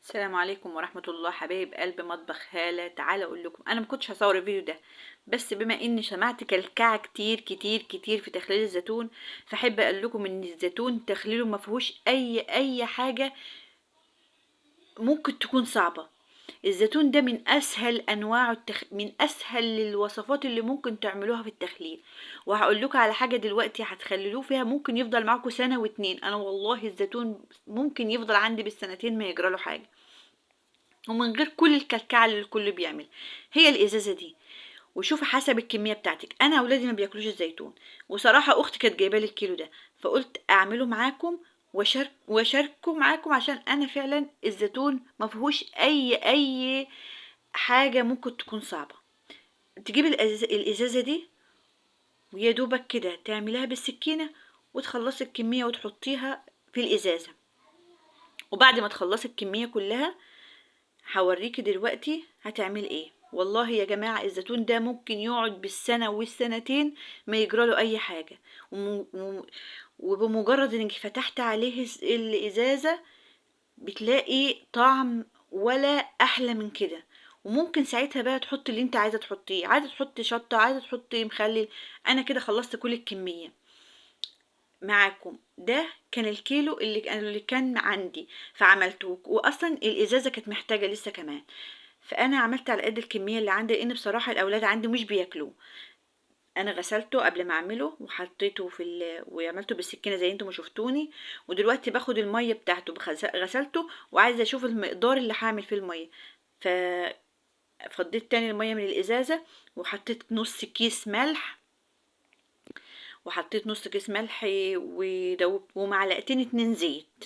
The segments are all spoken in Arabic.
السلام عليكم ورحمة الله حبايب قلب مطبخ هالة. تعالى اقول لكم انا ما كنتش هصور الفيديو ده، بس بما اني سمعت كلكعة كتير كتير كتير في تخليل الزيتون، فاحب اقول لكم ان الزيتون تخليله ما فيهوش اي حاجة ممكن تكون صعبة. الزيتون ده من اسهل انواع من اسهل الوصفات اللي ممكن تعملوها في التخليل. وهقول لكم على حاجة دلوقتي هتخللوه فيها ممكن يفضل معاكم سنة واتنين. انا والله الزيتون ممكن يفضل عندي بالسنتين ما يجراله حاجة، ومن غير كل الكلكعه اللي الكل بيعمل. هي الازازه دي، وشوفي حسب الكميه بتاعتك. انا اولادي ما بياكلوش الزيتون، وصراحه اختي كانت جايبه لي الكيلو ده، فقلت اعمله معاكم واشاركه معاكم، عشان انا فعلا الزيتون ما فيهوش اي حاجه ممكن تكون صعبه. تجيب الازازه دي، ويا دوبك كده تعمليها بالسكينه وتخلصي الكميه وتحطيها في الازازه. وبعد ما تخلصي الكميه كلها هوريكي دلوقتي هتعمل ايه. والله يا جماعة الزيتون ده ممكن يقعد بالسنة والسنتين ما يجراله اي حاجة. وبمجرد انك فتحت عليه الازازة بتلاقي طعم ولا احلى من كده. وممكن ساعتها بقى تحطي اللي انت عايزة تحطيه، عايزة تحطي شطة، عايزة تحطي مخلل. انا كده خلصت كل الكمية معاكم. ده كان الكيلو اللي كان عندي فعملته، واصلا الازازه كانت محتاجه لسه كمان، فانا عملت على قد الكميه اللي عندي، لان بصراحه الاولاد عندي مش بياكلوه. انا غسلته قبل ما اعمله وحطيته وعملته بالسكينه زي انتم ما شفتوني. ودلوقتي باخد الميه بتاعته غسلته، وعايزه اشوف المقدار اللي هعمل فيه الميه. ففضيت تاني الميه من الازازه، وحطيت نص كيس ملح، وحطيت نص كيس ملح ومعلقتين 2 زيت.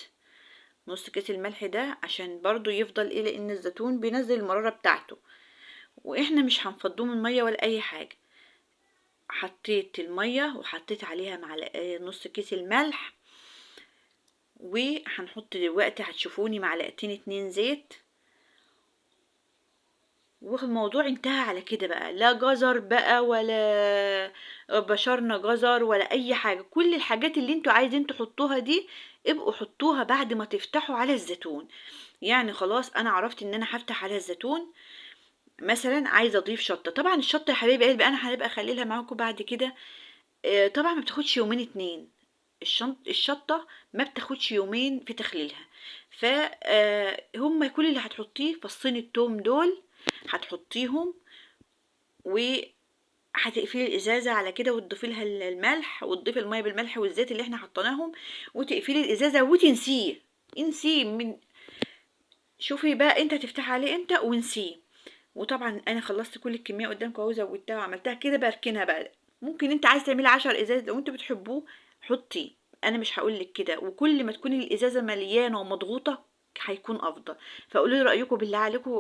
نص كيس الملح ده عشان برضو يفضل ايه، لان الزيتون بينزل المرارة بتاعته، واحنا مش هنفضوه من مية ولا اي حاجة. حطيت المية وحطيت عليها نص كيس الملح، وهنحط دلوقتي هتشوفوني معلقتين 2 زيت. والموضوع انتهى على كده بقى، لا جزر بقى ولا بشرنا جزر ولا اي حاجة. كل الحاجات اللي انتوا عايزين تحطوها دي ابقوا حطوها بعد ما تفتحوا على الزيتون. يعني خلاص انا عرفت ان انا هفتح على الزيتون. مثلا عايزه اضيف شطه، طبعا الشطه يا حبايبي قلبي انا هنبقى اخليها معاكم بعد كده. طبعا ما بتاخدش يومين اتنين. الشطه ما بتاخدش يومين في تخليلها. هم كل اللي هتحطيه فصين التوم دول، هتحطيهم وهتقفلي الازازه على كده، وتضيفي لها الملح، وتضيفي الميه بالملح والزيت اللي احنا حطيناهم، وتقفلي الازازه وتنسيه. انسيه من شوفي بقى انت هتفتحي عليه امتى ونسيه. وطبعا انا خلصت كل الكميه قدامكم اهو، زودتها وعملتها كده بركنها بقى. ممكن انت عايز تعملي 10 ازاز لو انتوا بتحبوه حطي، انا مش هقولك كده. وكل ما تكوني الازازه مليانه ومضغوطه هيكون افضل. فقولوا لي رايكم بالله عليكم.